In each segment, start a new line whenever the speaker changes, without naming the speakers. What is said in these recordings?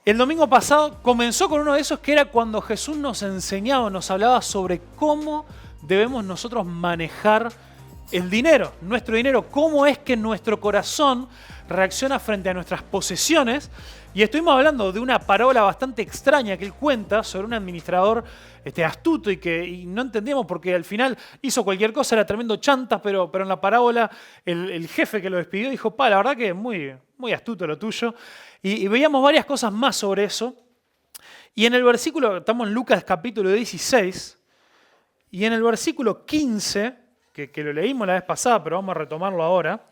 El domingo pasado comenzó con uno de esos que era cuando Jesús nos enseñaba, nos hablaba sobre cómo debemos nosotros manejar el dinero, nuestro dinero, cómo es que nuestro corazón reacciona frente a nuestras posesiones. Y estuvimos hablando de una parábola bastante extraña que él cuenta sobre un administrador astuto y no entendíamos porque al final hizo cualquier cosa, era tremendo chantas, pero en la parábola el jefe que lo despidió dijo, la verdad que es muy astuto lo tuyo. Y veíamos varias cosas más sobre eso. Y en el versículo, estamos en Lucas capítulo 16, y en el versículo 15, que lo leímos la vez pasada, pero vamos a retomarlo ahora,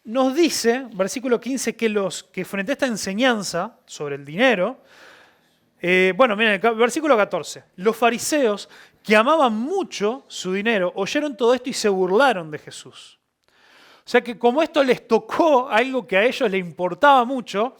nos dice, versículo 15, que frente a esta enseñanza sobre el dinero, miren, el versículo 14, los fariseos que amaban mucho su dinero oyeron todo esto y se burlaron de Jesús. O sea que como esto les tocó algo que a ellos les importaba mucho,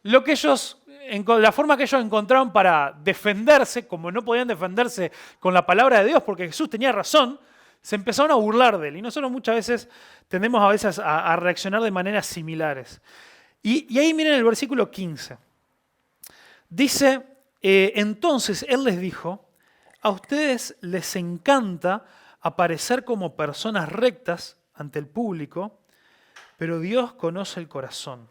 la forma que ellos encontraron para defenderse, como no podían defenderse con la palabra de Dios, porque Jesús tenía razón, se empezaron a burlar de él. Y nosotros muchas veces tendemos a reaccionar de maneras similares. Y ahí miren el versículo 15. Dice, entonces él les dijo, a ustedes les encanta aparecer como personas rectas ante el público, pero Dios conoce el corazón.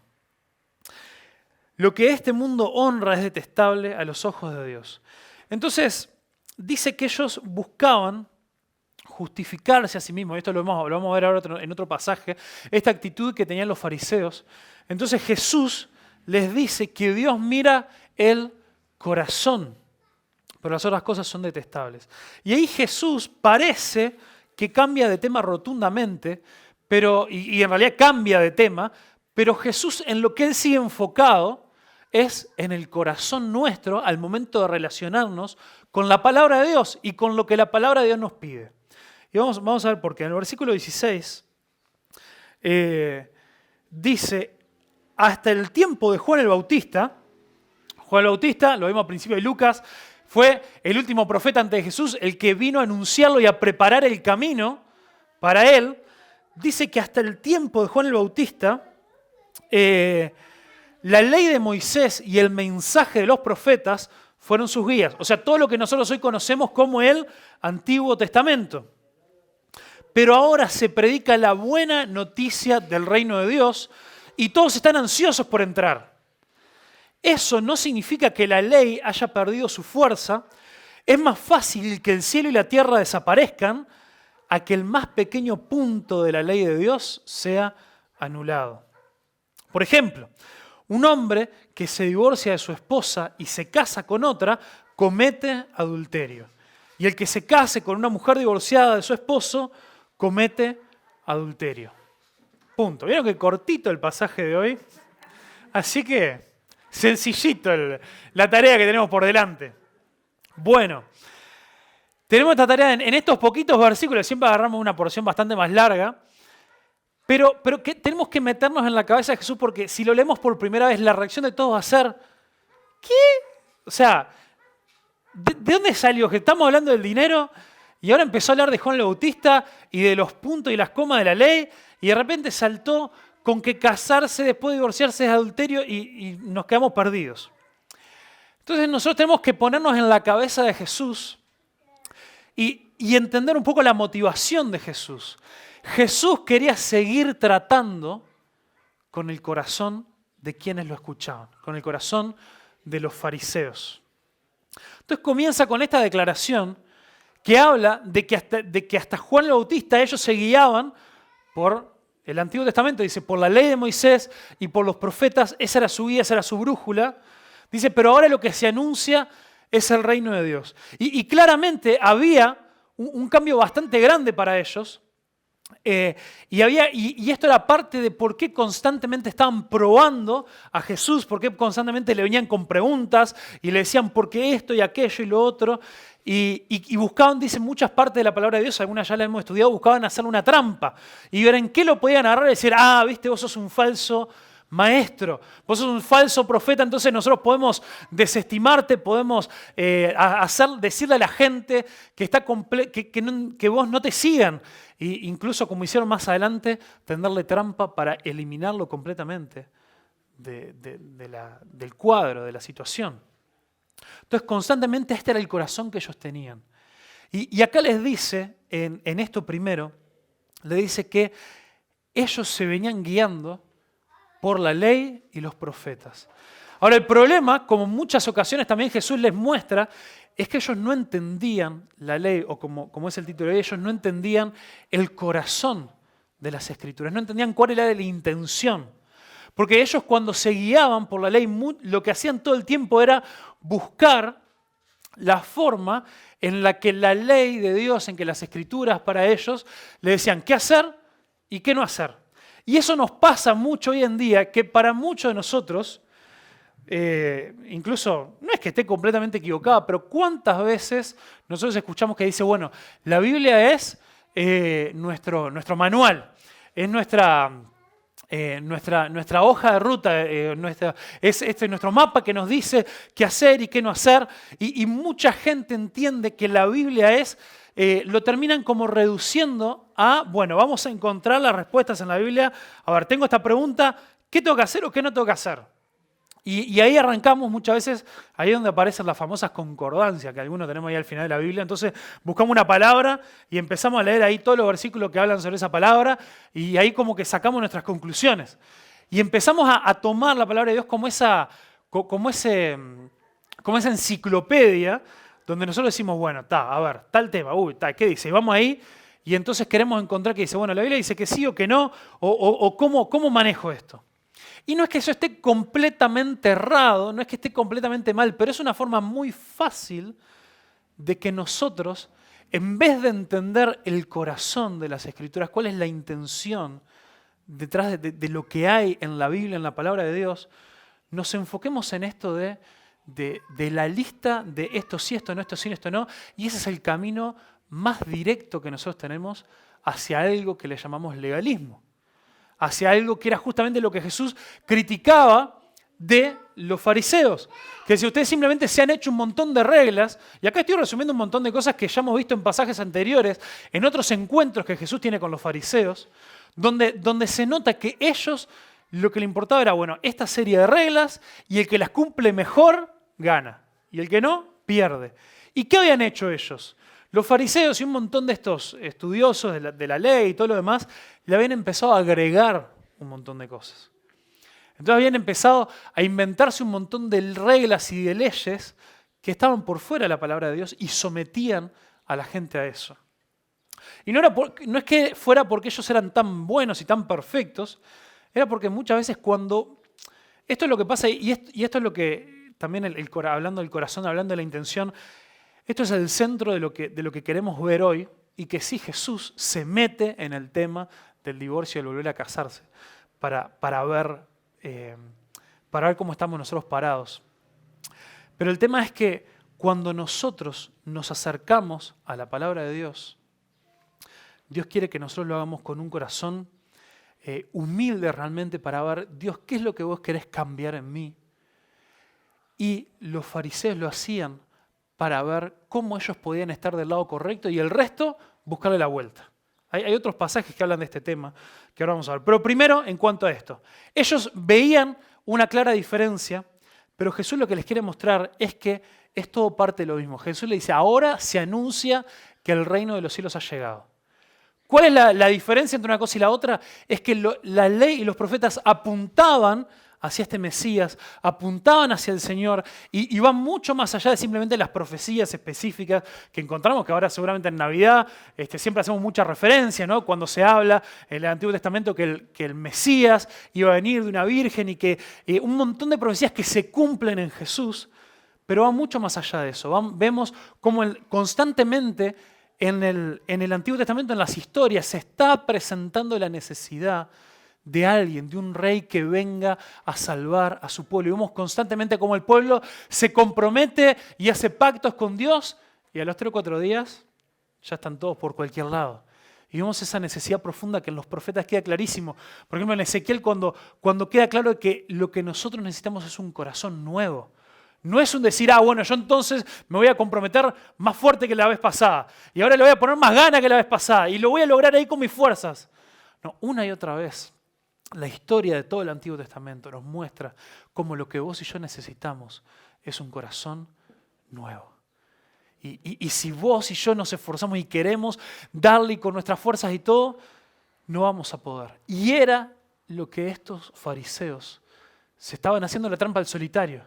Lo que este mundo honra es detestable a los ojos de Dios. Entonces, dice que ellos buscaban justificarse a sí mismos. Esto lo vamos a ver ahora en otro pasaje. Esta actitud que tenían los fariseos. Entonces Jesús les dice que Dios mira el corazón, pero las otras cosas son detestables. Y ahí Jesús parece que cambia de tema rotundamente, y en realidad cambia de tema, pero Jesús en lo que Él sigue enfocado es en el corazón nuestro al momento de relacionarnos con la palabra de Dios y con lo que la palabra de Dios nos pide. Y vamos a ver por qué. En el versículo 16 dice, hasta el tiempo de Juan el Bautista, lo vimos al principio de Lucas, fue el último profeta antes de Jesús, el que vino a anunciarlo y a preparar el camino para él. Dice que hasta el tiempo de Juan el Bautista, la ley de Moisés y el mensaje de los profetas fueron sus guías. O sea, todo lo que nosotros hoy conocemos como el Antiguo Testamento. Pero ahora se predica la buena noticia del reino de Dios y todos están ansiosos por entrar. Eso no significa que la ley haya perdido su fuerza. Es más fácil que el cielo y la tierra desaparezcan a que el más pequeño punto de la ley de Dios sea anulado. Por ejemplo, un hombre que se divorcia de su esposa y se casa con otra, comete adulterio. Y el que se case con una mujer divorciada de su esposo, comete adulterio. Punto. ¿Vieron qué cortito el pasaje de hoy? Así que sencillito la tarea que tenemos por delante. Bueno, tenemos esta tarea en estos poquitos versículos, siempre agarramos una porción bastante más larga, pero que tenemos que meternos en la cabeza de Jesús porque si lo leemos por primera vez, la reacción de todos va a ser, ¿qué? O sea, ¿de dónde salió? Que estamos hablando del dinero y ahora empezó a hablar de Juan el Bautista y de los puntos y las comas de la ley y de repente saltó con que casarse después de divorciarse es adulterio y nos quedamos perdidos. Entonces nosotros tenemos que ponernos en la cabeza de Jesús y entender un poco la motivación de Jesús. Jesús quería seguir tratando con el corazón de quienes lo escuchaban, con el corazón de los fariseos. Entonces comienza con esta declaración que habla de que hasta Juan el Bautista ellos se guiaban por el Antiguo Testamento, dice, por la ley de Moisés y por los profetas, esa era su guía, esa era su brújula. Dice, pero ahora lo que se anuncia es el reino de Dios. Y claramente había un cambio bastante grande para ellos. Y esto era parte de por qué constantemente estaban probando a Jesús, por qué constantemente le venían con preguntas y le decían por qué esto y aquello y lo otro. Y buscaban, dicen muchas partes de la palabra de Dios, algunas ya la hemos estudiado, buscaban hacerle una trampa y ver en qué lo podían agarrar y decir, viste, vos sos un falso maestro, vos sos un falso profeta, entonces nosotros podemos desestimarte, podemos decirle a la gente que vos no te sigan. E incluso, como hicieron más adelante, tenderle trampa para eliminarlo completamente del cuadro, de la situación. Entonces, constantemente este era el corazón que ellos tenían. Y acá les dice, en esto primero, le dice que ellos se venían guiando por la ley y los profetas. Ahora, el problema, como en muchas ocasiones también Jesús les muestra, es que ellos no entendían la ley, o como es el título de ellos, no entendían el corazón de las Escrituras, no entendían cuál era la intención. Porque ellos cuando se guiaban por la ley, lo que hacían todo el tiempo era buscar la forma en la que la ley de Dios, en que las Escrituras para ellos, le decían qué hacer y qué no hacer. Y eso nos pasa mucho hoy en día, que para muchos de nosotros, incluso, no es que esté completamente equivocada, pero ¿cuántas veces nosotros escuchamos que dice, bueno, la Biblia es nuestro manual, es nuestra hoja de ruta, es nuestro mapa que nos dice qué hacer y qué no hacer, y mucha gente entiende que la Biblia lo terminan como reduciendo a, bueno, vamos a encontrar las respuestas en la Biblia, a ver, tengo esta pregunta, ¿qué tengo que hacer o qué no tengo que hacer? Y ahí arrancamos muchas veces, ahí es donde aparecen las famosas concordancias que algunos tenemos ahí al final de la Biblia. Entonces buscamos una palabra y empezamos a leer ahí todos los versículos que hablan sobre esa palabra y ahí como que sacamos nuestras conclusiones. Y empezamos a tomar la palabra de Dios como esa enciclopedia donde nosotros decimos, bueno, a ver, tal tema, ¿qué dice? Y vamos ahí y entonces queremos encontrar que dice, bueno, la Biblia dice que sí o que no, o cómo manejo esto. Y no es que eso esté completamente errado, no es que esté completamente mal, pero es una forma muy fácil de que nosotros, en vez de entender el corazón de las Escrituras, cuál es la intención detrás de lo que hay en la Biblia, en la palabra de Dios, nos enfoquemos en esto de la lista de esto sí, esto no, esto sí, esto no, y ese es el camino más directo que nosotros tenemos hacia algo que le llamamos legalismo. Hacia algo que era justamente lo que Jesús criticaba de los fariseos. Que si ustedes simplemente se han hecho un montón de reglas, y acá estoy resumiendo un montón de cosas que ya hemos visto en pasajes anteriores, en otros encuentros que Jesús tiene con los fariseos, donde se nota que ellos lo que le importaba era, bueno, esta serie de reglas, y el que las cumple mejor, gana. Y el que no, pierde. ¿Y qué habían hecho ellos? Los fariseos y un montón de estos estudiosos de la ley y todo lo demás, le habían empezado a agregar un montón de cosas. Entonces habían empezado a inventarse un montón de reglas y de leyes que estaban por fuera de la palabra de Dios y sometían a la gente a eso. Y no es que fuera porque ellos eran tan buenos y tan perfectos, era porque muchas veces cuando... Esto es lo que pasa y esto es lo que también hablando del corazón, hablando de la intención, esto es el centro de lo que queremos ver hoy y que sí Jesús se mete en el tema del divorcio y el volver a casarse para ver cómo estamos nosotros parados. Pero el tema es que cuando nosotros nos acercamos a la palabra de Dios, Dios quiere que nosotros lo hagamos con un corazón humilde realmente para ver, Dios, ¿qué es lo que vos querés cambiar en mí? Y los fariseos lo hacían para ver cómo ellos podían estar del lado correcto y el resto buscarle la vuelta. Hay otros pasajes que hablan de este tema que ahora vamos a ver. Pero primero, en cuanto a esto, ellos veían una clara diferencia, pero Jesús lo que les quiere mostrar es que es todo parte de lo mismo. Jesús le dice, ahora se anuncia que el reino de los cielos ha llegado. ¿Cuál es la diferencia entre una cosa y la otra? Es que la ley y los profetas apuntaban hacia este Mesías, apuntaban hacia el Señor y van mucho más allá de simplemente las profecías específicas que encontramos, que ahora seguramente en Navidad siempre hacemos mucha referencia, ¿no? Cuando se habla en el Antiguo Testamento que el Mesías iba a venir de una virgen y que un montón de profecías que se cumplen en Jesús, pero va mucho más allá de eso. Vemos cómo constantemente en el Antiguo Testamento, en las historias, se está presentando la necesidad de alguien, de un rey que venga a salvar a su pueblo. Y vemos constantemente cómo el pueblo se compromete y hace pactos con Dios y a los 3 o 4 días ya están todos por cualquier lado. Y vemos esa necesidad profunda que en los profetas queda clarísimo. Por ejemplo, en Ezequiel cuando queda claro que lo que nosotros necesitamos es un corazón nuevo. No es un decir, bueno, yo entonces me voy a comprometer más fuerte que la vez pasada. Y ahora le voy a poner más gana que la vez pasada. Y lo voy a lograr ahí con mis fuerzas. No, una y otra vez. la historia de todo el Antiguo Testamento nos muestra cómo lo que vos y yo necesitamos es un corazón nuevo. Y si vos y yo nos esforzamos y queremos darle con nuestras fuerzas y todo, no vamos a poder. Y era lo que estos fariseos se estaban haciendo la trampa al solitario,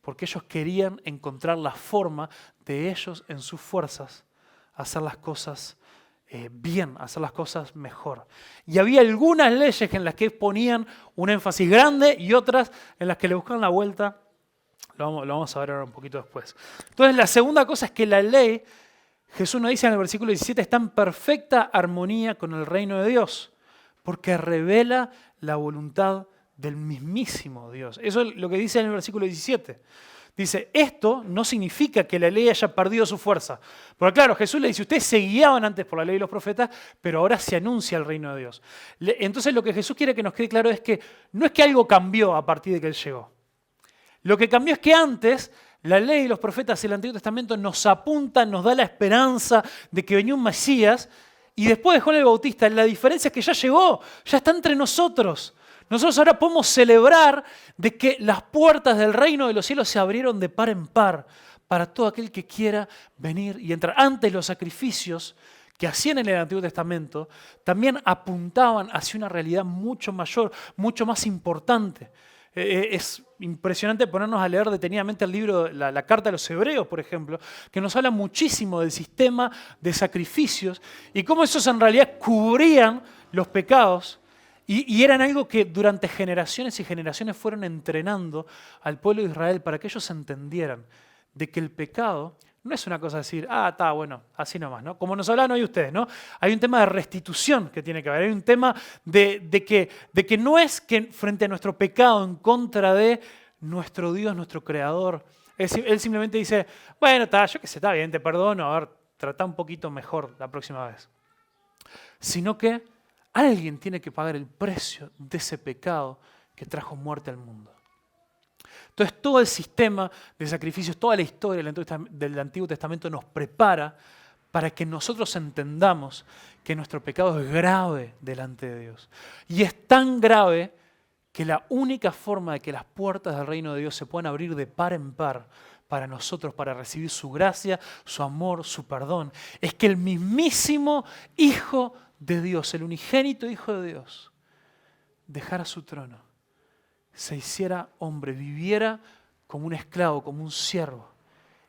porque ellos querían encontrar la forma de ellos en sus fuerzas hacer las cosas bien, hacer las cosas mejor. Y había algunas leyes en las que ponían un énfasis grande y otras en las que le buscaban la vuelta. Lo vamos a ver ahora un poquito después. Entonces la segunda cosa es que la ley, Jesús nos dice en el versículo 17, está en perfecta armonía con el reino de Dios, porque revela la voluntad del mismísimo Dios. Eso es lo que dice en el versículo 17. Dice, esto no significa que la ley haya perdido su fuerza. Porque claro, Jesús le dice, ustedes se guiaban antes por la ley y los profetas, pero ahora se anuncia el reino de Dios. Entonces lo que Jesús quiere que nos quede claro es que no es que algo cambió a partir de que Él llegó. Lo que cambió es que antes la ley y los profetas y el Antiguo Testamento nos apuntan, nos da la esperanza de que venía un Mesías, y después de Juan el Bautista, la diferencia es que ya llegó, ya está entre nosotros. Nosotros ahora podemos celebrar de que las puertas del reino de los cielos se abrieron de par en par para todo aquel que quiera venir y entrar. Antes los sacrificios que hacían en el Antiguo Testamento también apuntaban hacia una realidad mucho mayor, mucho más importante. Es impresionante ponernos a leer detenidamente el libro, la carta de los Hebreos, por ejemplo, que nos habla muchísimo del sistema de sacrificios y cómo esos en realidad cubrían los pecados y eran algo que durante generaciones y generaciones fueron entrenando al pueblo de Israel para que ellos entendieran de que el pecado no es una cosa de decir, está bueno, así nomás, ¿no? Como nos hablan hoy ustedes, ¿no? Hay un tema de restitución que tiene que haber, hay un tema de que no es que frente a nuestro pecado en contra de nuestro Dios, nuestro Creador, Él simplemente dice, bueno, yo qué sé, está bien, te perdono, a ver, trata un poquito mejor la próxima vez. Sino que alguien tiene que pagar el precio de ese pecado que trajo muerte al mundo. Entonces todo el sistema de sacrificios, toda la historia del Antiguo Testamento nos prepara para que nosotros entendamos que nuestro pecado es grave delante de Dios. Y es tan grave que la única forma de que las puertas del reino de Dios se puedan abrir de par en par para nosotros, para recibir su gracia, su amor, su perdón, es que el mismísimo Hijo de Dios, el unigénito Hijo de Dios, dejara su trono, se hiciera hombre, viviera como un esclavo, como un siervo,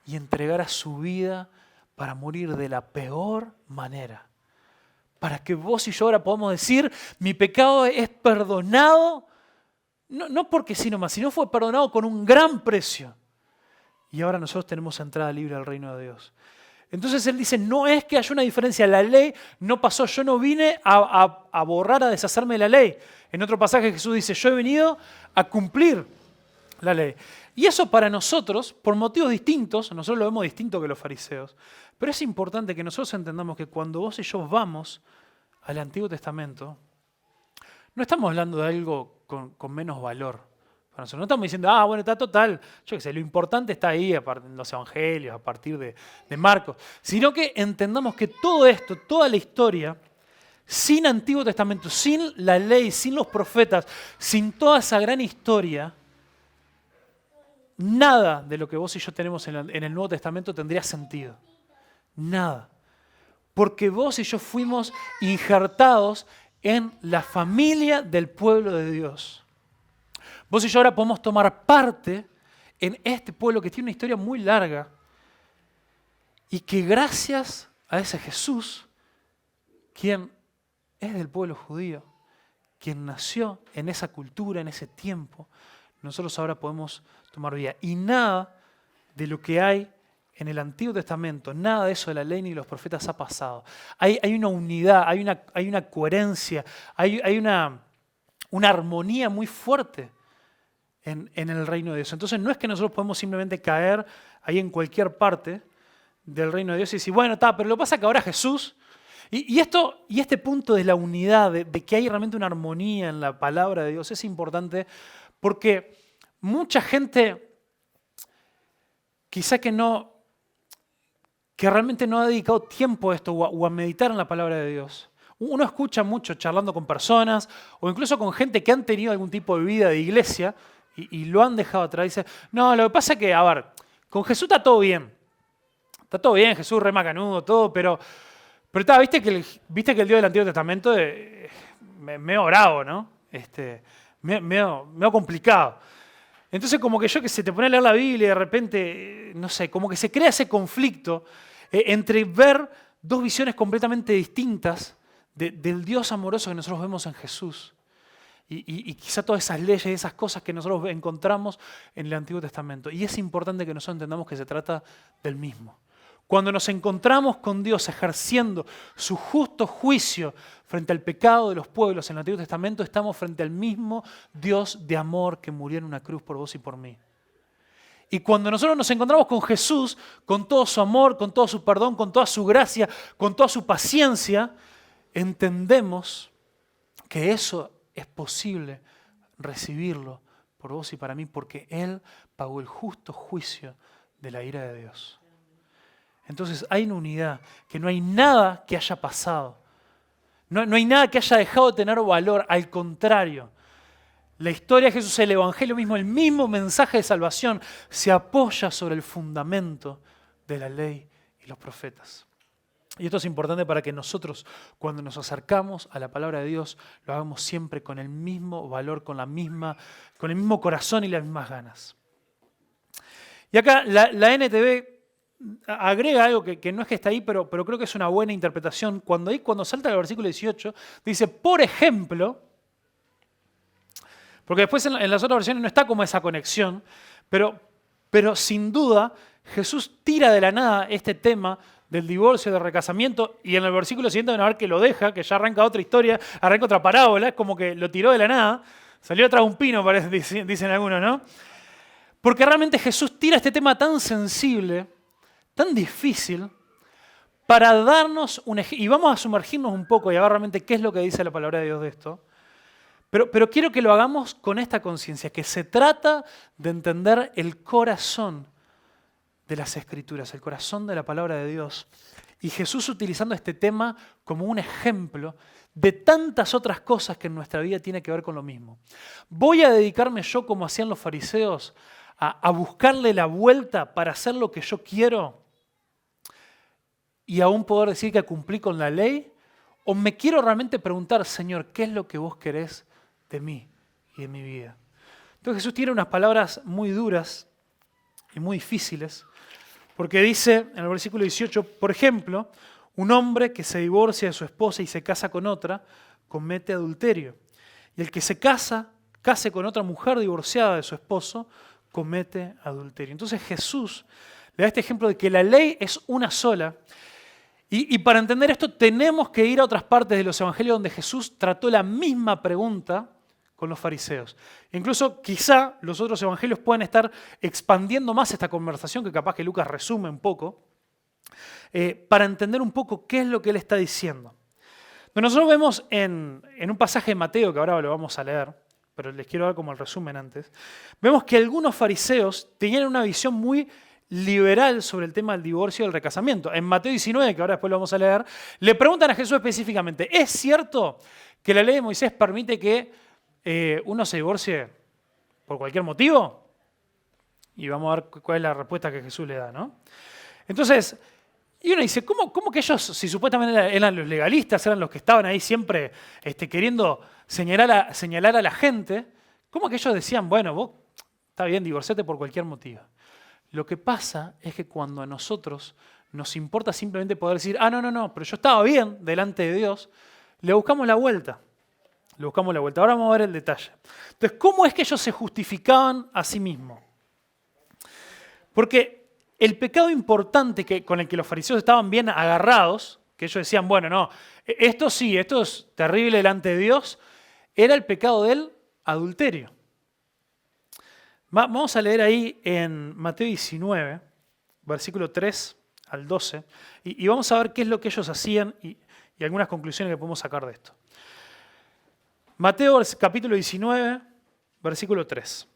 y entregara su vida para morir de la peor manera. Para que vos y yo ahora podamos decir, mi pecado es perdonado, no porque sí nomás, sino fue perdonado con un gran precio. Y ahora nosotros tenemos entrada libre al reino de Dios. Entonces Él dice, no es que haya una diferencia, la ley no pasó, yo no vine a borrar, a deshacerme de la ley. En otro pasaje Jesús dice, yo he venido a cumplir la ley. Y eso para nosotros, por motivos distintos, nosotros lo vemos distinto que los fariseos, pero es importante que nosotros entendamos que cuando vos y yo vamos al Antiguo Testamento, no estamos hablando de algo con menos valor. Para nosotros no estamos diciendo, bueno, está total, yo qué sé, lo importante está ahí en los evangelios, a partir de Marcos, sino que entendamos que todo esto, toda la historia, sin Antiguo Testamento, sin la ley, sin los profetas, sin toda esa gran historia, nada de lo que vos y yo tenemos en el Nuevo Testamento tendría sentido. Nada. Porque vos y yo fuimos injertados en la familia del pueblo de Dios. Vos y yo ahora podemos tomar parte en este pueblo que tiene una historia muy larga y que gracias a ese Jesús, quien es del pueblo judío, quien nació en esa cultura, en ese tiempo, nosotros ahora podemos tomar vida. Y nada de lo que hay en el Antiguo Testamento, nada de eso de la ley ni de los profetas ha pasado. Hay una unidad, hay una coherencia, hay una armonía muy fuerte en el reino de Dios. Entonces no es que nosotros podemos simplemente caer ahí en cualquier parte del reino de Dios y decir, bueno, pero lo que pasa es que ahora Jesús, y este punto de la unidad, de que hay realmente una armonía en la palabra de Dios, es importante porque mucha gente quizá que realmente no ha dedicado tiempo a esto o a meditar en la palabra de Dios, Uno escucha mucho charlando con personas o incluso con gente que han tenido algún tipo de vida de iglesia y lo han dejado atrás. Dice, no, lo que pasa es que, a ver, con Jesús está todo bien. Está todo bien, Jesús re macanudo, todo, pero viste que el Dios del Antiguo Testamento es medio bravo, ¿no? Medio complicado. Entonces como que yo que sé, te pone a leer la Biblia y de repente, no sé, como que se crea ese conflicto entre ver dos visiones completamente distintas del Dios amoroso que nosotros vemos en Jesús y quizá todas esas leyes, esas cosas que nosotros encontramos en el Antiguo Testamento. Y es importante que nosotros entendamos que se trata del mismo. Cuando nos encontramos con Dios ejerciendo su justo juicio frente al pecado de los pueblos en el Antiguo Testamento, estamos frente al mismo Dios de amor que murió en una cruz por vos y por mí. Y cuando nosotros nos encontramos con Jesús, con todo su amor, con todo su perdón, con toda su gracia, con toda su paciencia, entendemos que eso es posible recibirlo por vos y para mí, porque Él pagó el justo juicio de la ira de Dios. Entonces hay una unidad, que no hay nada que haya pasado. No hay nada que haya dejado de tener valor, al contrario. La historia de Jesús, el Evangelio mismo, el mismo mensaje de salvación, se apoya sobre el fundamento de la ley y los profetas. Y esto es importante para que nosotros, cuando nos acercamos a la palabra de Dios, lo hagamos siempre con el mismo valor, con el mismo corazón y las mismas ganas. Y acá la NTV agrega algo que no es que está ahí, pero creo que es una buena interpretación. Cuando salta al versículo 18, dice, por ejemplo, porque después en las otras versiones no está como esa conexión, pero sin duda Jesús tira de la nada este tema del divorcio, del recasamiento, y en el versículo siguiente van a ver que lo deja, que ya arranca otra historia, arranca otra parábola, es como que lo tiró de la nada, salió atrás un pino, parece, dicen algunos, ¿no? Porque realmente Jesús tira este tema tan sensible, tan difícil, para darnos un ejemplo, y vamos a sumergirnos un poco y a ver realmente qué es lo que dice la palabra de Dios de esto, pero quiero que lo hagamos con esta conciencia, que se trata de entender el corazón de las Escrituras, el corazón de la palabra de Dios, y Jesús utilizando este tema como un ejemplo de tantas otras cosas que en nuestra vida tiene que ver con lo mismo. ¿Voy a dedicarme yo, como hacían los fariseos, a buscarle la vuelta para hacer lo que yo quiero y aún poder decir que cumplí con la ley? ¿O me quiero realmente preguntar, Señor, qué es lo que vos querés de mí y de mi vida? Entonces Jesús tiene unas palabras muy duras y muy difíciles, porque dice en el versículo 18, por ejemplo, un hombre que se divorcia de su esposa y se casa con otra, comete adulterio. Y el que se case con otra mujer divorciada de su esposo, comete adulterio. Entonces Jesús le da este ejemplo de que la ley es una sola. Y para entender esto tenemos que ir a otras partes de los evangelios donde Jesús trató la misma pregunta con los fariseos. Incluso quizá los otros evangelios puedan estar expandiendo más esta conversación, que capaz que Lucas resume un poco, para entender un poco qué es lo que él está diciendo. Nosotros vemos en un pasaje de Mateo, que ahora lo vamos a leer, pero les quiero dar como el resumen antes, vemos que algunos fariseos tenían una visión muy liberal sobre el tema del divorcio y el recasamiento. En Mateo 19, que ahora después lo vamos a leer, le preguntan a Jesús específicamente, ¿es cierto que la ley de Moisés permite que uno se divorcie por cualquier motivo? Y vamos a ver cuál es la respuesta que Jesús le da, ¿no? Entonces, y uno dice, ¿cómo que ellos, si supuestamente eran los legalistas, eran los que estaban ahí siempre queriendo señalar a la gente, cómo que ellos decían, bueno, vos está bien, divorciate por cualquier motivo? Lo que pasa es que cuando a nosotros nos importa simplemente poder decir, no, pero yo estaba bien delante de Dios, le buscamos la vuelta. Ahora vamos a ver el detalle. Entonces, ¿cómo es que ellos se justificaban a sí mismos? Porque el pecado importante con el que los fariseos estaban bien agarrados, que ellos decían, bueno, no, esto sí, esto es terrible delante de Dios, era el pecado del adulterio. Vamos a leer ahí en Mateo 19, versículo 3 al 12, y vamos a ver qué es lo que ellos hacían y algunas conclusiones que podemos sacar de esto. Mateo capítulo 19, versículo 3.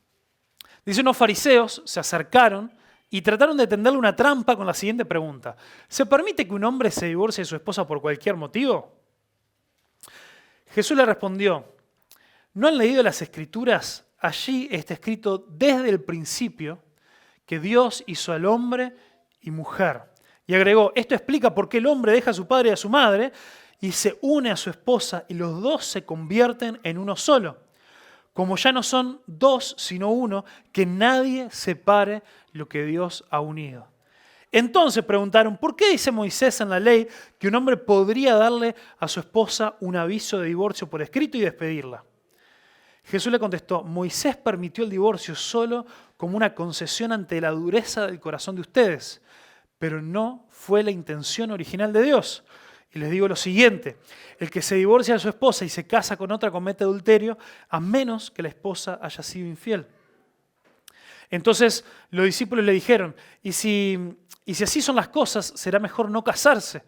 Dice, unos fariseos se acercaron y trataron de tenderle una trampa con la siguiente pregunta. ¿Se permite que un hombre se divorcie de su esposa por cualquier motivo? Jesús le respondió, ¿no han leído las Escrituras? Allí está escrito desde el principio que Dios hizo al hombre y mujer. Y agregó, esto explica por qué el hombre deja a su padre y a su madre y se une a su esposa y los dos se convierten en uno solo. Como ya no son dos, sino uno, que nadie separe lo que Dios ha unido. Entonces preguntaron, ¿por qué dice Moisés en la ley que un hombre podría darle a su esposa un aviso de divorcio por escrito y despedirla? Jesús le contestó, Moisés permitió el divorcio solo como una concesión ante la dureza del corazón de ustedes, pero no fue la intención original de Dios. Y les digo lo siguiente, el que se divorcia de su esposa y se casa con otra comete adulterio, a menos que la esposa haya sido infiel. Entonces los discípulos le dijeron, y si así son las cosas, será mejor no casarse.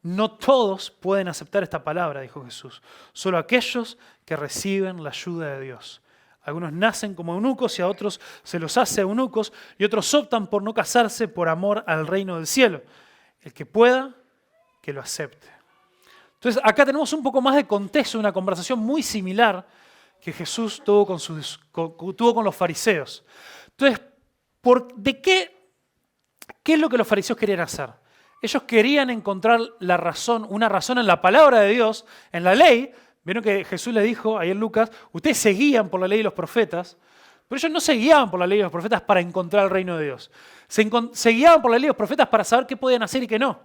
No todos pueden aceptar esta palabra, dijo Jesús, solo aquellos que reciben la ayuda de Dios. Algunos nacen como eunucos y a otros se los hace eunucos y otros optan por no casarse por amor al reino del cielo. El que pueda, que lo acepte. Entonces acá tenemos un poco más de contexto, una conversación muy similar que Jesús tuvo con los fariseos. Entonces, ¿qué es lo que los fariseos querían hacer? Ellos querían encontrar una razón en la palabra de Dios, en la ley. Vieron que Jesús le dijo ahí en Lucas, ustedes se guían por la ley de los profetas, pero ellos no se guiaban por la ley de los profetas para encontrar el reino de Dios. Se guiaban por la ley de los profetas para saber qué podían hacer y qué no.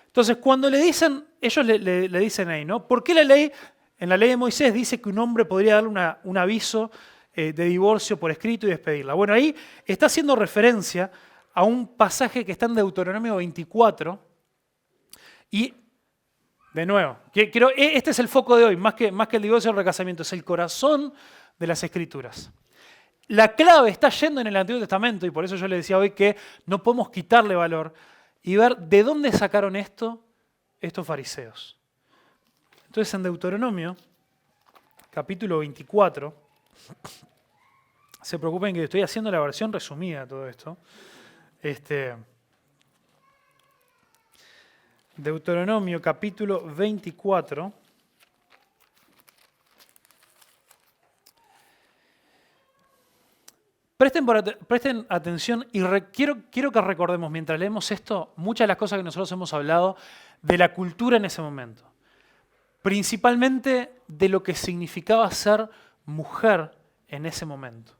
Entonces, cuando le dicen, ellos le dicen ahí, ¿no? ¿Por qué en la ley de Moisés dice que un hombre podría darle un aviso de divorcio por escrito y despedirla? Bueno, ahí está haciendo referencia a un pasaje que está en Deuteronomio 24 y, de nuevo, este es el foco de hoy, más que el divorcio o el recasamiento, es el corazón de las Escrituras. La clave está yendo en el Antiguo Testamento y por eso yo le decía hoy que no podemos quitarle valor y ver de dónde sacaron estos fariseos. Entonces en Deuteronomio, capítulo 24, se preocupen que estoy haciendo la versión resumida de todo esto. Deuteronomio capítulo 24. Presten atención y quiero que recordemos mientras leemos esto muchas de las cosas que nosotros hemos hablado de la cultura en ese momento. Principalmente de lo que significaba ser mujer en ese momento.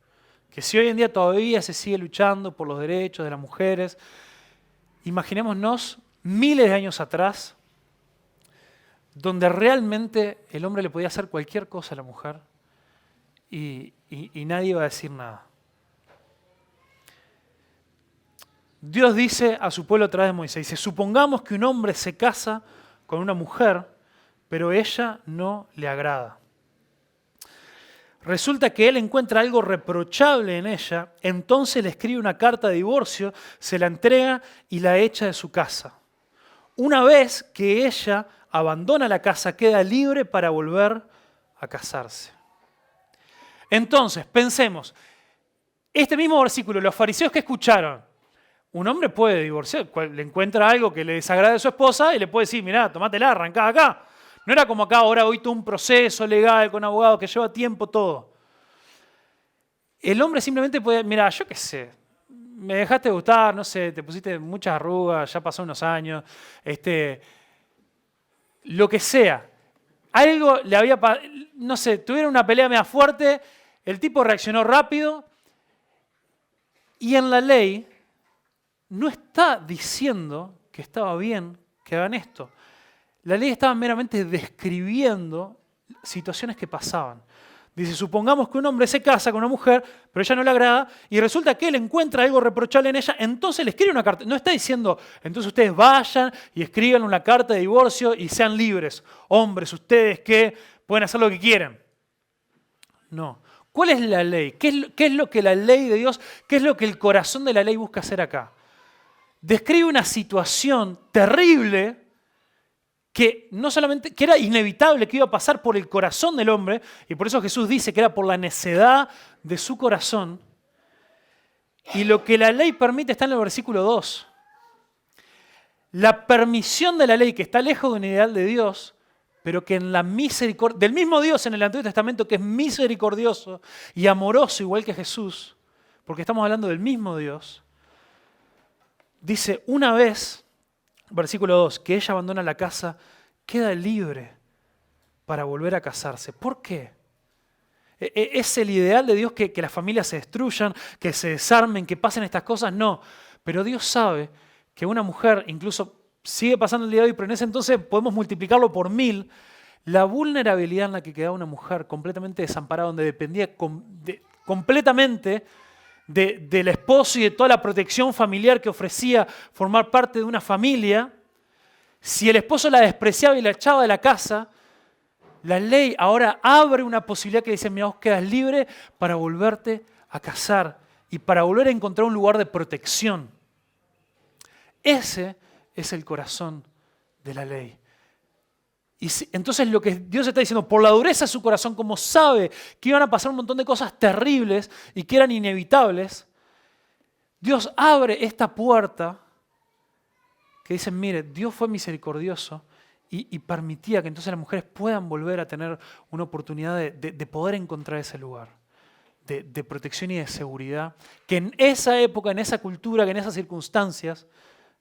Que si hoy en día todavía se sigue luchando por los derechos de las mujeres, imaginémonos miles de años atrás, donde realmente el hombre le podía hacer cualquier cosa a la mujer y nadie iba a decir nada. Dios dice a su pueblo a través de Moisés, dice, supongamos que un hombre se casa con una mujer, pero ella no le agrada. Resulta que él encuentra algo reprochable en ella, entonces le escribe una carta de divorcio, se la entrega y la echa de su casa. Una vez que ella abandona la casa, queda libre para volver a casarse. Entonces, pensemos, este mismo versículo, los fariseos que escucharon, un hombre puede divorciar, le encuentra algo que le desagrade a su esposa y le puede decir, mirá, tomátela, arrancá acá. No era como acá, ahora hoy todo un proceso legal con abogados que lleva tiempo, todo. El hombre simplemente puede, mira, yo qué sé, me dejaste gustar, no sé, te pusiste muchas arrugas, ya pasó unos años, lo que sea. Algo le había, no sé, tuvieron una pelea media fuerte, el tipo reaccionó rápido y en la ley no está diciendo que estaba bien que hagan esto. La ley estaba meramente describiendo situaciones que pasaban. Dice, supongamos que un hombre se casa con una mujer, pero ella no le agrada, y resulta que él encuentra algo reprochable en ella, entonces le escribe una carta. No está diciendo, entonces ustedes vayan y escriban una carta de divorcio y sean libres. Hombres, ustedes que pueden hacer lo que quieran. No. ¿Cuál es la ley? ¿Qué es lo que la ley de Dios, qué es lo que el corazón de la ley busca hacer acá? Describe una situación terrible que no solamente, que era inevitable que iba a pasar por el corazón del hombre, y por eso Jesús dice que era por la necedad de su corazón, y lo que la ley permite está en el versículo 2. La permisión de la ley, que está lejos de un ideal de Dios, pero que en la misericordia, del mismo Dios en el Antiguo Testamento que es misericordioso y amoroso igual que Jesús, porque estamos hablando del mismo Dios, dice una vez, versículo 2, que ella abandona la casa, queda libre para volver a casarse. ¿Por qué? ¿Es el ideal de Dios que las familias se destruyan, que se desarmen, que pasen estas cosas? No, pero Dios sabe que una mujer, incluso sigue pasando el día de hoy, pero en ese entonces podemos multiplicarlo por 1000, la vulnerabilidad en la que quedaba una mujer completamente desamparada, donde dependía completamente del esposo y de toda la protección familiar que ofrecía formar parte de una familia. Si el esposo la despreciaba y la echaba de la casa, la ley ahora abre una posibilidad que dice, mira, vos quedas libre para volverte a casar y para volver a encontrar un lugar de protección. Ese es el corazón de la ley. Y entonces lo que Dios está diciendo, por la dureza de su corazón, como sabe que iban a pasar un montón de cosas terribles y que eran inevitables, Dios abre esta puerta que dicen, mire, Dios fue misericordioso y permitía que entonces las mujeres puedan volver a tener una oportunidad de poder encontrar ese lugar de protección y de seguridad que en esa época, en esa cultura, que en esas circunstancias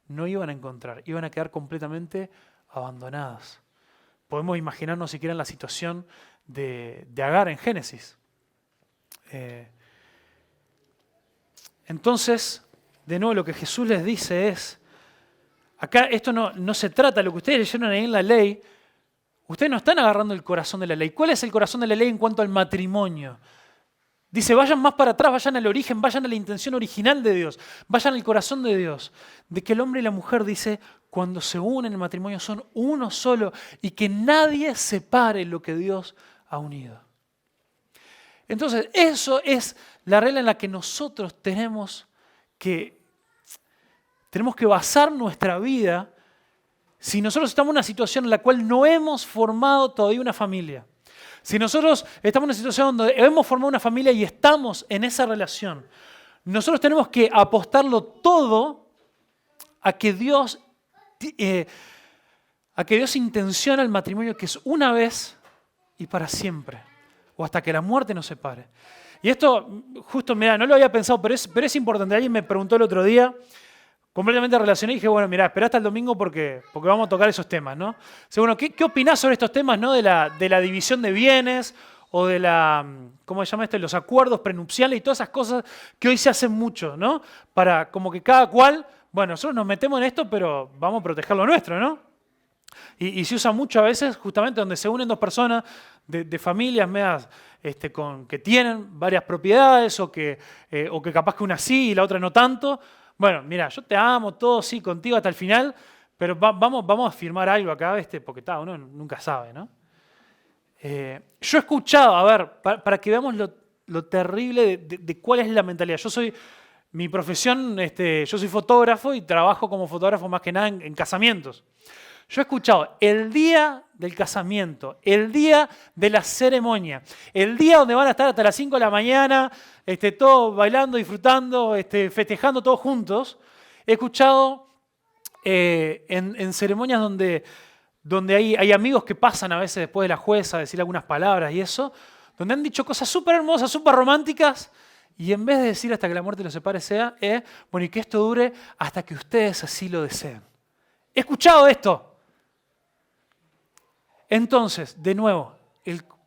no iban a encontrar, iban a quedar completamente abandonadas. Podemos imaginarnos siquiera en la situación de Agar en Génesis. Entonces, de nuevo, lo que Jesús les dice es, acá esto no se trata de lo que ustedes leyeron ahí en la ley, ustedes no están agarrando el corazón de la ley. ¿Cuál es el corazón de la ley en cuanto al matrimonio? Dice, vayan más para atrás, vayan al origen, vayan a la intención original de Dios, vayan al corazón de Dios. De que el hombre y la mujer, dice, cuando se unen en el matrimonio son uno solo y que nadie separe lo que Dios ha unido. Entonces, eso es la regla en la que nosotros tenemos que basar nuestra vida si nosotros estamos en una situación en la cual no hemos formado todavía una familia. Si nosotros estamos en una situación donde hemos formado una familia y estamos en esa relación, nosotros tenemos que apostarlo todo a que Dios intenciona el matrimonio que es una vez y para siempre, o hasta que la muerte nos separe. Y esto, justo, mira, no lo había pensado, pero es importante. Alguien me preguntó el otro día, completamente relacioné y dije, bueno, mira, espera hasta el domingo porque vamos a tocar esos temas, ¿no? Bueno, ¿qué opinás sobre estos temas, ¿no? de la división de bienes o de ¿cómo se llama esto? Los acuerdos prenupciales y todas esas cosas que hoy se hacen mucho, ¿no? Para como que cada cual, bueno, nosotros nos metemos en esto, pero vamos a proteger lo nuestro, ¿no? Y se usa mucho a veces justamente donde se unen dos personas de familias medias que tienen varias propiedades o que capaz que una sí y la otra no tanto. Bueno, mira, yo te amo, todo sí, contigo hasta el final, pero vamos a firmar algo acá, porque uno nunca sabe, ¿no? Yo he escuchado, a ver, para que veamos lo terrible de cuál es la mentalidad. Mi profesión, yo soy fotógrafo y trabajo como fotógrafo más que nada en casamientos. Yo he escuchado el día del casamiento, el día de la ceremonia, el día donde van a estar hasta las 5 de la mañana, todos bailando, disfrutando, festejando todos juntos. He escuchado en ceremonias donde hay amigos que pasan a veces después de la jueza a decir algunas palabras y eso, donde han dicho cosas súper hermosas, súper románticas, y en vez de decir hasta que la muerte los separe sea, bueno, y que esto dure hasta que ustedes así lo deseen. He escuchado esto. Entonces, de nuevo,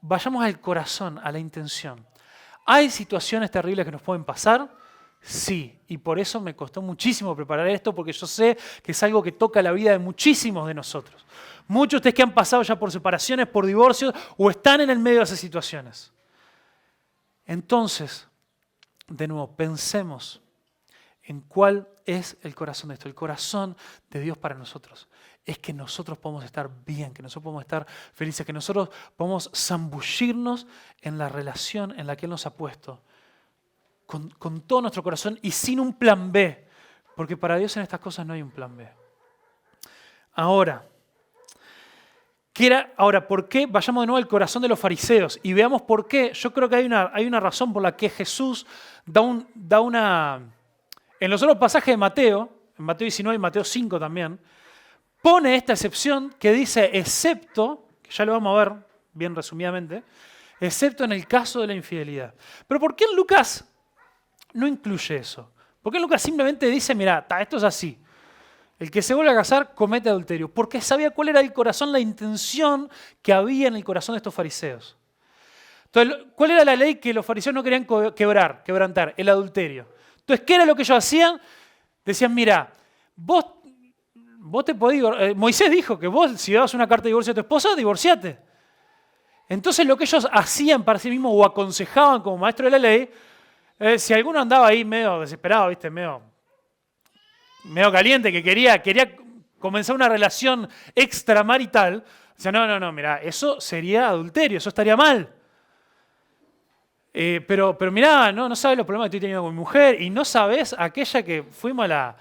vayamos al corazón, a la intención. ¿Hay situaciones terribles que nos pueden pasar? Sí, y por eso me costó muchísimo preparar esto, porque yo sé que es algo que toca la vida de muchísimos de nosotros. Muchos de ustedes que han pasado ya por separaciones, por divorcios, o están en el medio de esas situaciones. Entonces, de nuevo, pensemos en cuál es el corazón de esto. El corazón de Dios para nosotros es que nosotros podamos estar bien, que nosotros podamos estar felices, que nosotros podamos zambullirnos en la relación en la que Él nos ha puesto, con todo nuestro corazón y sin un plan B, porque para Dios en estas cosas no hay un plan B. Ahora, ¿por qué? Vayamos de nuevo al corazón de los fariseos y veamos por qué. Yo creo que hay una razón por la que Jesús da una... En los otros pasajes de Mateo, en Mateo 19 y Mateo 5 también, pone esta excepción que dice, excepto que ya lo vamos a ver bien resumidamente, excepto en el caso de la infidelidad. Pero ¿por qué en Lucas no incluye eso? ¿Por qué en Lucas simplemente dice, mira, esto es así? El que se vuelve a casar comete adulterio, porque sabía cuál era el corazón, la intención que había en el corazón de estos fariseos. Entonces, ¿cuál era la ley que los fariseos no querían quebrantar? El adulterio. Entonces, ¿qué era lo que ellos hacían? Decían, mira, vos te podés Moisés dijo que vos, si dabas una carta de divorcio a tu esposa, divorciate. Entonces, lo que ellos hacían para sí mismos o aconsejaban como maestro de la ley, si alguno andaba ahí medio desesperado, ¿viste? medio caliente, que quería comenzar una relación extramarital, decía, no, mira, eso sería adulterio, eso estaría mal. Pero mirá, no sabes los problemas que estoy teniendo con mi mujer y no sabes aquella que fuimos a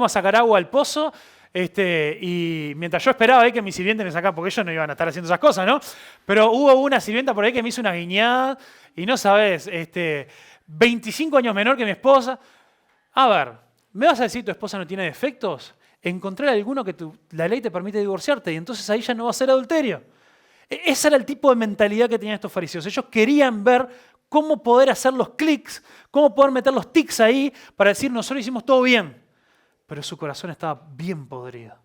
sacar agua al pozo y mientras yo esperaba ahí que mi sirviente me sacara, porque ellos no iban a estar haciendo esas cosas, ¿no? Pero hubo una sirvienta por ahí que me hizo una guiñada y no sabes, 25 años menor que mi esposa. A ver, ¿me vas a decir tu esposa no tiene defectos? Encontrar alguno que la ley te permite divorciarte y entonces ahí ya no va a ser adulterio. Ese era el tipo de mentalidad que tenían estos fariseos. Ellos querían ver cómo poder hacer los clics, cómo poder meter los tics ahí para decir, nosotros hicimos todo bien. Pero su corazón estaba bien podrido.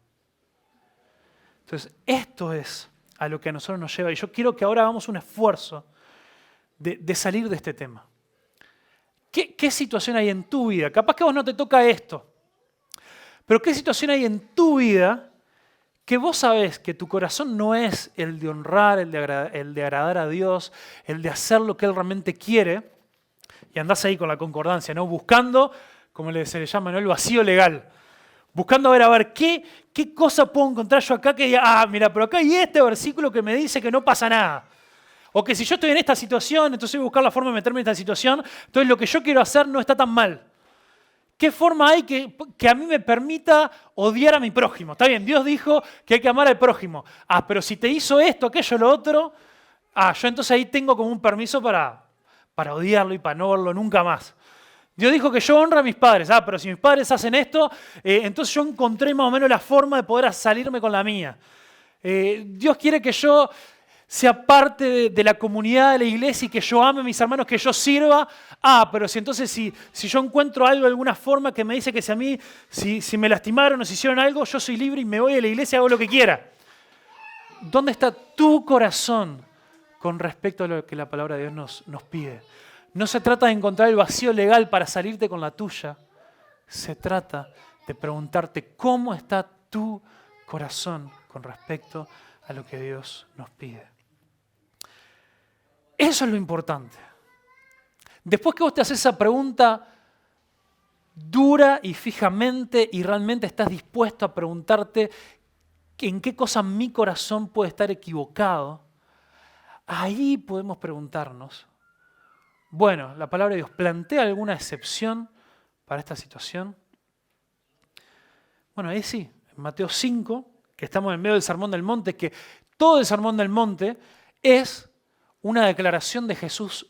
Entonces, esto es a lo que a nosotros nos lleva. Y yo quiero que ahora hagamos un esfuerzo de salir de este tema. ¿Qué situación hay en tu vida? Capaz que a vos no te toca esto. Pero ¿qué situación hay en tu vida que vos sabés que tu corazón no es el de honrar, el de agradar a Dios, el de hacer lo que Él realmente quiere, y andás ahí con la concordancia, ¿no? Buscando, como se le llama, ¿no? El vacío legal. Buscando a ver qué cosa puedo encontrar yo acá que diga, mira, pero acá hay este versículo que me dice que no pasa nada. O que si yo estoy en esta situación, entonces voy a buscar la forma de meterme en esta situación, entonces lo que yo quiero hacer no está tan mal. ¿Qué forma hay que a mí me permita odiar a mi prójimo? Está bien, Dios dijo que hay que amar al prójimo. Pero si te hizo esto, aquello, lo otro, yo entonces ahí tengo como un permiso para odiarlo y para no verlo nunca más. Dios dijo que yo honro a mis padres. Pero si mis padres hacen esto, entonces yo encontré más o menos la forma de poder salirme con la mía. Dios quiere que yo sea parte de la comunidad de la iglesia y que yo ame a mis hermanos, que yo sirva. Pero si yo encuentro algo, alguna forma que me dice que si a mí, si me lastimaron o si hicieron algo, yo soy libre y me voy a la iglesia y hago lo que quiera. ¿Dónde está tu corazón con respecto a lo que la palabra de Dios nos pide? No se trata de encontrar el vacío legal para salirte con la tuya. Se trata de preguntarte cómo está tu corazón con respecto a lo que Dios nos pide. Eso es lo importante. Después que vos te haces esa pregunta dura y fijamente y realmente estás dispuesto a preguntarte en qué cosa mi corazón puede estar equivocado, ahí podemos preguntarnos, bueno, ¿la palabra de Dios plantea alguna excepción para esta situación? Bueno, ahí sí, en Mateo 5, que estamos en medio del Sermón del Monte, que todo el Sermón del Monte es una declaración de Jesús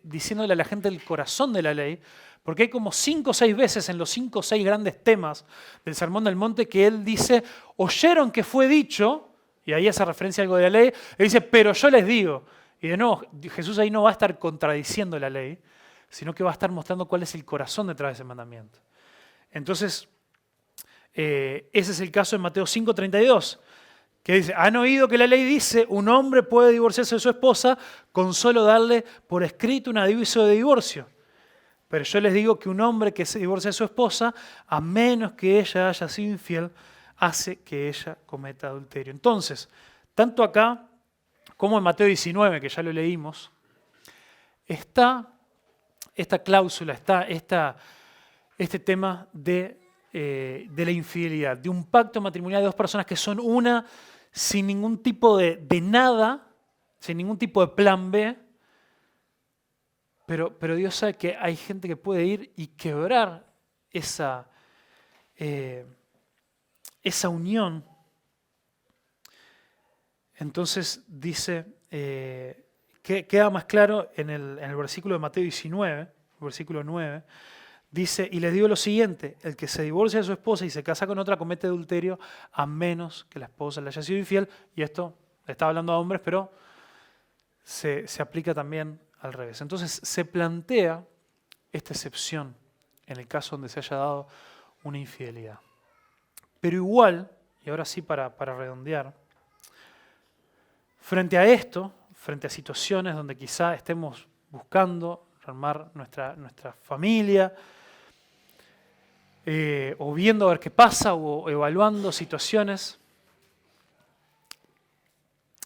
diciéndole a la gente el corazón de la ley, porque hay como 5 o 6 veces en los 5 o 6 grandes temas del Sermón del Monte que él dice, oyeron que fue dicho, y ahí hace referencia a algo de la ley, y dice, pero yo les digo. Y de nuevo, Jesús ahí no va a estar contradiciendo la ley, sino que va a estar mostrando cuál es el corazón detrás de ese mandamiento. Entonces, ese es el caso en Mateo 5:32. Que dice, han oído que la ley dice, un hombre puede divorciarse de su esposa con solo darle por escrito un aviso de divorcio. Pero yo les digo que un hombre que se divorcia de su esposa, a menos que ella haya sido infiel, hace que ella cometa adulterio. Entonces, tanto acá como en Mateo 19, que ya lo leímos, está esta cláusula, está este tema de la infidelidad, de un pacto matrimonial de dos personas que son una, sin ningún tipo de nada, sin ningún tipo de plan B, pero Dios sabe que hay gente que puede ir y quebrar esa unión. Entonces dice, queda más claro en el versículo de Mateo 19, versículo 9, dice, y les digo lo siguiente, el que se divorcia de su esposa y se casa con otra comete adulterio a menos que la esposa le haya sido infiel, y esto Está hablando a hombres, pero se aplica también al revés. Entonces se plantea esta excepción en el caso donde se haya dado una infidelidad. Pero igual, y ahora sí para redondear, frente a esto, frente a situaciones donde quizá estemos buscando armar nuestra familia, o viendo a ver qué pasa, o evaluando situaciones,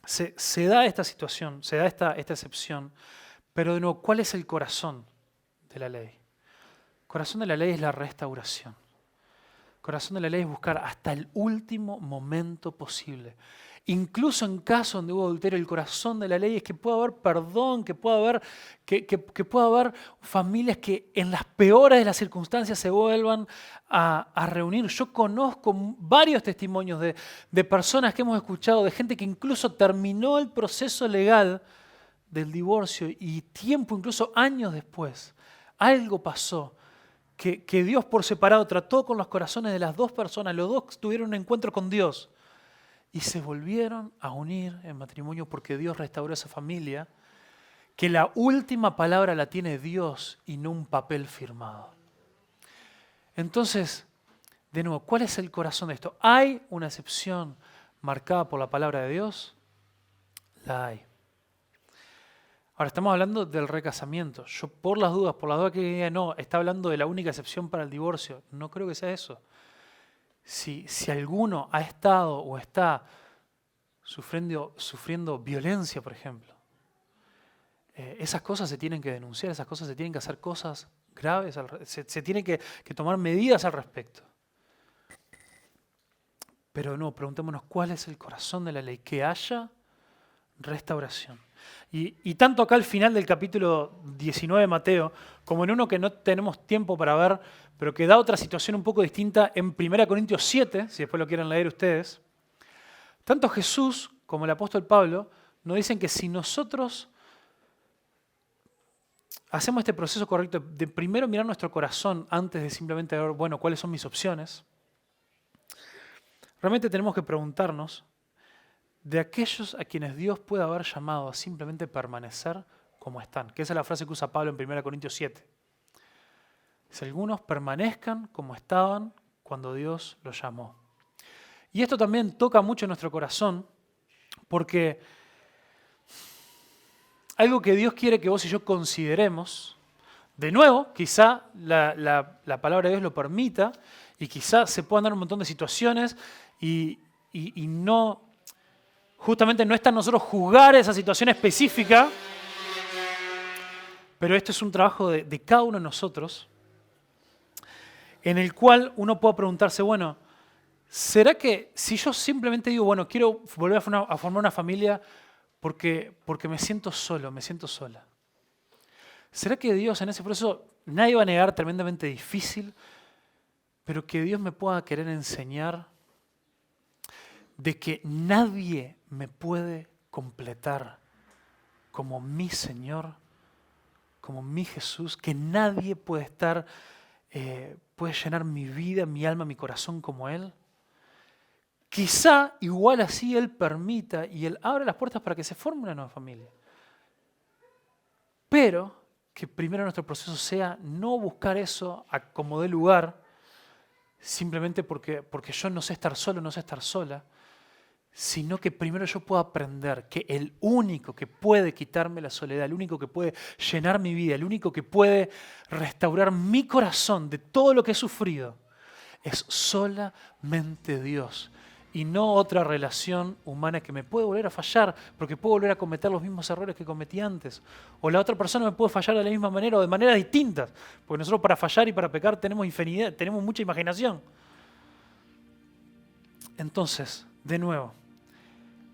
se da esta situación, se da esta excepción, pero de nuevo, ¿cuál es el corazón de la ley? El corazón de la ley es la restauración. El corazón de la ley es buscar hasta el último momento posible. Incluso en casos donde hubo adulterio, el corazón de la ley es que pueda haber perdón, que pueda haber familias que en las peores de las circunstancias se vuelvan a reunir. Yo conozco varios testimonios de personas que hemos escuchado, de gente que incluso terminó el proceso legal del divorcio y tiempo, incluso años después, algo pasó. Que Dios por separado trató con los corazones de las dos personas, los dos tuvieron un encuentro con Dios y se volvieron a unir en matrimonio porque Dios restauró esa familia, que la última palabra la tiene Dios y no un papel firmado. Entonces, de nuevo, ¿cuál es el corazón de esto? ¿Hay una excepción marcada por la palabra de Dios? La hay. Ahora, estamos hablando del recasamiento. Yo, por las dudas que diga no, está hablando de la única excepción para el divorcio. No creo que sea eso. Si alguno ha estado o está sufriendo violencia, por ejemplo, esas cosas se tienen que denunciar, esas cosas se tienen que hacer cosas graves, se tienen que tomar medidas al respecto. Pero no, preguntémonos cuál es el corazón de la ley, que haya restauración. Y tanto acá al final del capítulo 19 de Mateo, como en uno que no tenemos tiempo para ver, pero que da otra situación un poco distinta en 1 Corintios 7, si después lo quieren leer ustedes, tanto Jesús como el apóstol Pablo nos dicen que si nosotros hacemos este proceso correcto de primero mirar nuestro corazón antes de simplemente ver, bueno, cuáles son mis opciones, realmente tenemos que preguntarnos de aquellos a quienes Dios puede haber llamado a simplemente permanecer como están, que esa es la frase que usa Pablo en 1 Corintios 7. Si algunos permanezcan como estaban cuando Dios los llamó. Y esto también toca mucho nuestro corazón, porque algo que Dios quiere que vos y yo consideremos, de nuevo, quizá la palabra de Dios lo permita, y quizá se puedan dar un montón de situaciones y no... Justamente no está en nosotros juzgar esa situación específica, pero esto es un trabajo de cada uno de nosotros, en el cual uno puede preguntarse, bueno, ¿será que si yo simplemente digo, bueno, quiero volver a formar una familia porque me siento solo, me siento sola? ¿Será que Dios en ese proceso, nadie va a negar, tremendamente difícil, pero que Dios me pueda querer enseñar de que nadie me puede completar como mi Señor, como mi Jesús, que nadie puede puede llenar mi vida, mi alma, mi corazón como Él? Quizá igual así Él permita y Él abre las puertas para que se forme una nueva familia. Pero que primero nuestro proceso sea no buscar eso a como dé lugar, simplemente porque yo no sé estar solo, no sé estar sola, sino que primero yo puedo aprender que el único que puede quitarme la soledad, el único que puede llenar mi vida, el único que puede restaurar mi corazón de todo lo que he sufrido, es solamente Dios y no otra relación humana que me puede volver a fallar porque puedo volver a cometer los mismos errores que cometí antes. O la otra persona me puede fallar de la misma manera o de maneras distintas, porque nosotros para fallar y para pecar tenemos infinidad, tenemos mucha imaginación. Entonces, de nuevo,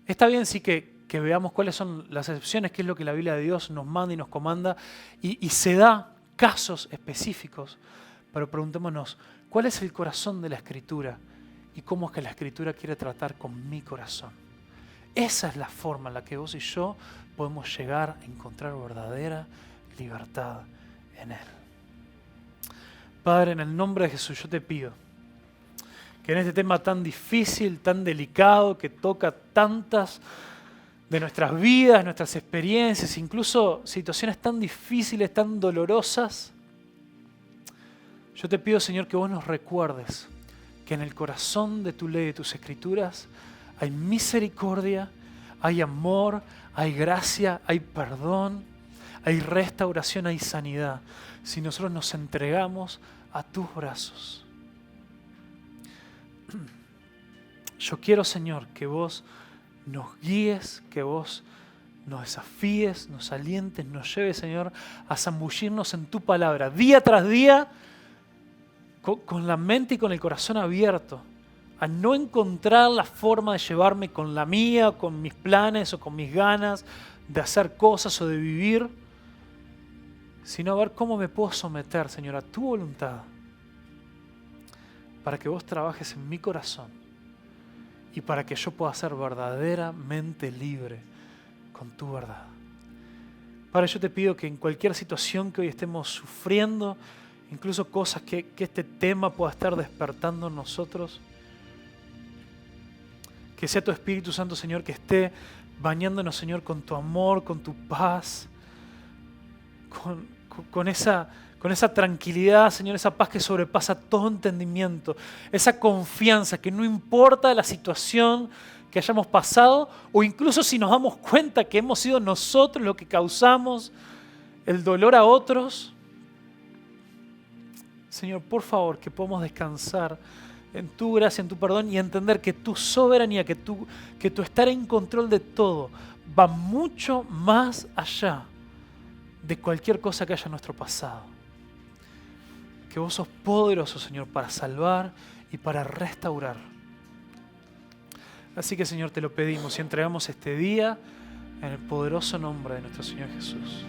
está bien sí que veamos cuáles son las excepciones, qué es lo que la Biblia de Dios nos manda y nos comanda, y se da casos específicos, pero preguntémonos, ¿cuál es el corazón de la Escritura? ¿Y cómo es que la Escritura quiere tratar con mi corazón? Esa es la forma en la que vos y yo podemos llegar a encontrar verdadera libertad en Él. Padre, en el nombre de Jesús yo te pido que en este tema tan difícil, tan delicado, que toca tantas de nuestras vidas, nuestras experiencias, incluso situaciones tan difíciles, tan dolorosas, yo te pido, Señor, que vos nos recuerdes que en el corazón de tu ley, de tus escrituras, hay misericordia, hay amor, hay gracia, hay perdón, hay restauración, hay sanidad. Si nosotros nos entregamos a tus brazos. Yo quiero, Señor, que vos nos guíes, que vos nos desafíes, nos alientes, nos lleves, Señor, a zambullirnos en tu palabra, día tras día, con la mente y con el corazón abierto, a no encontrar la forma de llevarme con la mía, con mis planes o con mis ganas de hacer cosas o de vivir, sino a ver cómo me puedo someter, Señor, a tu voluntad, para que vos trabajes en mi corazón y para que yo pueda ser verdaderamente libre con tu verdad. Padre, yo te pido que en cualquier situación que hoy estemos sufriendo, incluso cosas que este tema pueda estar despertando en nosotros, que sea tu Espíritu Santo, Señor, que esté bañándonos, Señor, con tu amor, con tu paz, con esa tranquilidad, Señor, esa paz que sobrepasa todo entendimiento, esa confianza que no importa la situación que hayamos pasado, o incluso si nos damos cuenta que hemos sido nosotros los que causamos el dolor a otros, Señor, por favor, que podamos descansar en tu gracia, en tu perdón y entender que tu soberanía, que tu estar en control de todo va mucho más allá de cualquier cosa que haya en nuestro pasado. Que vos sos poderoso, Señor, para salvar y para restaurar. Así que, Señor, te lo pedimos y entregamos este día en el poderoso nombre de nuestro Señor Jesús.